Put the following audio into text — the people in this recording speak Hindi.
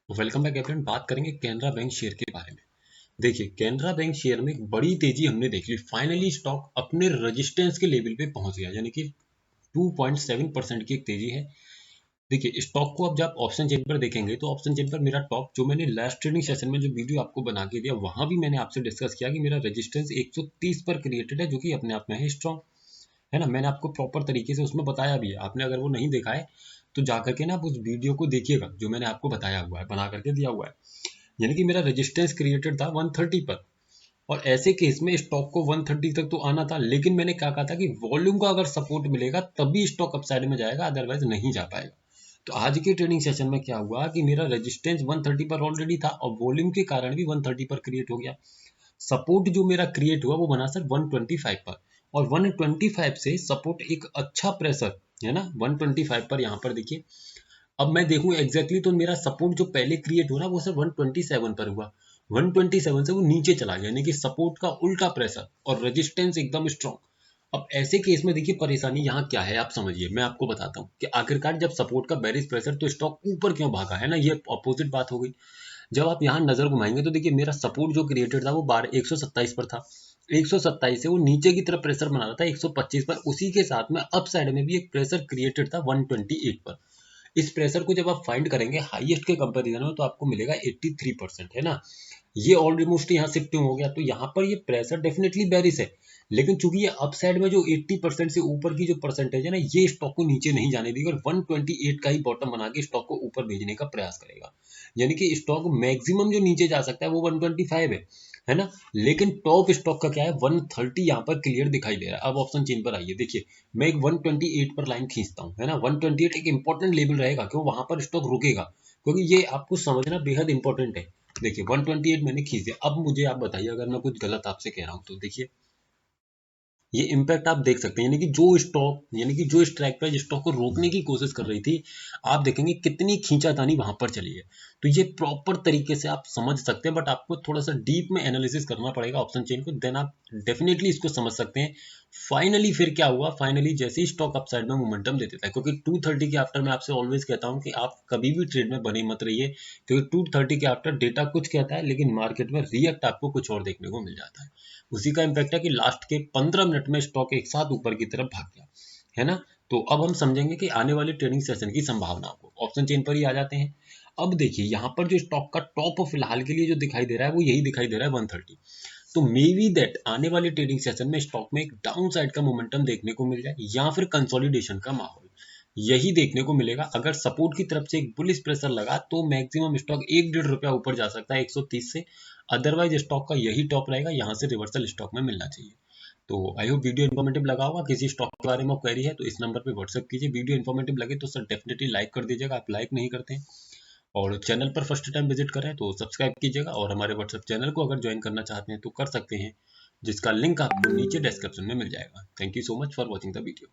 Welcome back everyone. बात करेंगे कैनरा बैंक शेयर के बारे में। देखिए, कैनरा बैंक शेयर में एक बड़ी तेजी हमने देख ली। फाइनली स्टॉक अपने रेजिस्टेंस के लेवल पे पहुंच गया, यानी कि 2.7% की एक तेजी है। देखिए, स्टॉक को अब जब ऑप्शन चेन पर देखेंगे तो ऑप्शन चेन पर मेरा टॉप, जो मैंने लास्ट ट्रेडिंग सेशन में जो वीडियो आपको बना के दिया, वहां भी मैंने आपसे डिस्कस किया कि मेरा रेजिस्टेंस 130 पर क्रिएटेड है, जो कि अपने आप में है स्ट्रॉन्ग, है ना। मैंने आपको प्रॉपर तरीके से उसमें बताया भी है। आपने अगर वो नहीं देखा है तो जाकर के ना आप उस वीडियो को देखिएगा, जो मैंने आपको बताया हुआ है, बना करके दिया हुआ है। यानी कि मेरा रेजिस्टेंस क्रिएटेड था 130 पर, और ऐसे केस में स्टॉक को 130 तक तो आना था, लेकिन मैंने क्या कहा था कि वॉल्यूम का अगर सपोर्ट मिलेगा तभी स्टॉक अपसाइड में जाएगा, अदरवाइज नहीं जा पाएगा। तो आज के ट्रेडिंग सेशन में क्या हुआ कि मेरा रेजिस्टेंस 130 पर ऑलरेडी था और वॉल्यूम के कारण भी 130 पर क्रिएट हो गया। सपोर्ट जो मेरा क्रिएट हुआ वो बना सर 125 पर, और 125 से सपोर्ट एक अच्छा प्रेशर है ना 125 पर। यहाँ पर देखिए, अब मैं देखूं एग्जैक्टली तो मेरा सपोर्ट जो पहले क्रिएट हुआ ना वो सर 127 पर हुआ। 127 से वो नीचे चला गया, यानी कि सपोर्ट का उल्टा प्रेशर और रेजिस्टेंस एकदम स्ट्रॉन्ग। अब ऐसे केस में देखिए, परेशानी यहाँ क्या है आप समझिए, मैं आपको बताता हूँ कि आखिरकार जब सपोर्ट का बेरिश प्रेशर तो स्टॉक ऊपर क्यों भागा, है ना। ये अपोजिट बात हो गई। जब आप यहाँ नजर घुमाएंगे तो देखिए, मेरा सपोर्ट जो क्रिएटेड था वो 127 पर था। 127 से वो नीचे की तरफ प्रेशर बना रहा था 125 पर। उसी के साथ में अप साइड में भी एक प्रेशर क्रिएटेड था 128 पर। इस प्रेशर को जब आप फाइंड करेंगे हाईएस्ट के कंपैरिजन में तो आपको मिलेगा 83%, है ना। ये ऑलमोस्ट यहाँ शिफ्टिंग हो गया, तो यहाँ पर ये प्रेशर डेफिनेटली बेरिश है। लेकिन चूंकि ये अपसाइड में जो 80% से ऊपर की जो परसेंटेज है ना, ये स्टॉक को नीचे नहीं जाने देगी और 128 का ही बॉटम बना के स्टॉक को ऊपर भेजने का प्रयास करेगा। यानी कि स्टॉक मैक्सिमम जो नीचे जा सकता है वो 125 है ना। लेकिन टॉप स्टॉक का क्या है, 130 यहाँ पर क्लियर दिखाई दे रहा है। अब ऑप्शन चेन पर आइए, देखिए मैं एक 128 पर लाइन खींचता हूँ, है ना। 128 एक इंपॉर्टेंट लेवल रहेगा, क्यों वहां पर स्टॉक रुकेगा, क्योंकि ये आपको समझना बेहद इंपॉर्टेंट है। देखिए 128 मैंने खींच दिया। अब मुझे आप बताइए अगर मैं कुछ गलत आपसे कह रहा हूँ तो देखिए, ये इम्पैक्ट आप देख सकते हैं। यानी कि जो स्टॉक, यानी कि जो स्ट्राइक प्राइस स्टॉक को रोकने की कोशिश कर रही थी, आप देखेंगे कितनी खींचातानी वहां पर चली है। तो ये प्रॉपर तरीके से आप समझ सकते हैं, बट आपको थोड़ा सा डीप में एनालिसिस करना पड़ेगा ऑप्शन चेन को, देन आप डेफिनेटली इसको समझ सकते हैं। फाइनली फिर क्या हुआ, फाइनली जैसे ही स्टॉक अपसाइड में मोमेंटम दे देता है, क्योंकि 230 के आफ्टर मैं आपसे ऑलवेज कहता हूं कि आप कभी भी ट्रेड में बने मत रहिए, क्योंकि 230 के आफ्टर डेटा कुछ कहता है लेकिन मार्केट में रिएक्ट आपको कुछ और देखने को मिल जाता है। उसी का इम्पैक्ट है कि लास्ट के 15 मिनट में स्टॉक एक साथ ऊपर की तरफ भाग गया, है ना। तो अब हम समझेंगे कि आने वाले ट्रेडिंग सेशन की संभावनाओं को। ऑप्शन चेन पर ही आ जाते हैं। अब देखिए, यहाँ पर जो स्टॉक का टॉप फिलहाल के लिए जो दिखाई दे रहा है वो यही दिखाई दे रहा है 130। तो मे बी दैट आने वाले ट्रेडिंग सेशन में स्टॉक में एक डाउन साइड का मोमेंटम देखने को मिल जाए, या फिर कंसोलिडेशन का माहौल यही देखने को मिलेगा। अगर सपोर्ट की तरफ से एक बुलिश प्रेशर लगा तो मैक्सिमम स्टॉक 1-1.5 रुपया ऊपर जा सकता है 130 से। अदरवाइज स्टॉक का यही टॉप रहेगा, यहाँ से रिवर्सल स्टॉक में मिलना चाहिए। तो आई होप वीडियो इन्फॉर्मेटिव लगा होगा। किसी स्टॉक के बारे में क्वेरी है तो इस नंबर पे व्हाट्सएप कीजिए। वीडियो इन्फॉर्मेटिव लगे तो सर डेफिनेटली लाइक कर दीजिएगा, आप लाइक नहीं करते हैं। और चैनल पर फर्स्ट टाइम विजिट करें तो सब्सक्राइब कीजिएगा, और हमारे व्हाट्सएप चैनल को अगर ज्वाइन करना चाहते हैं तो कर सकते हैं, जिसका लिंक आपको नीचे डिस्क्रिप्शन में मिल जाएगा। Thank you so much for watching the video.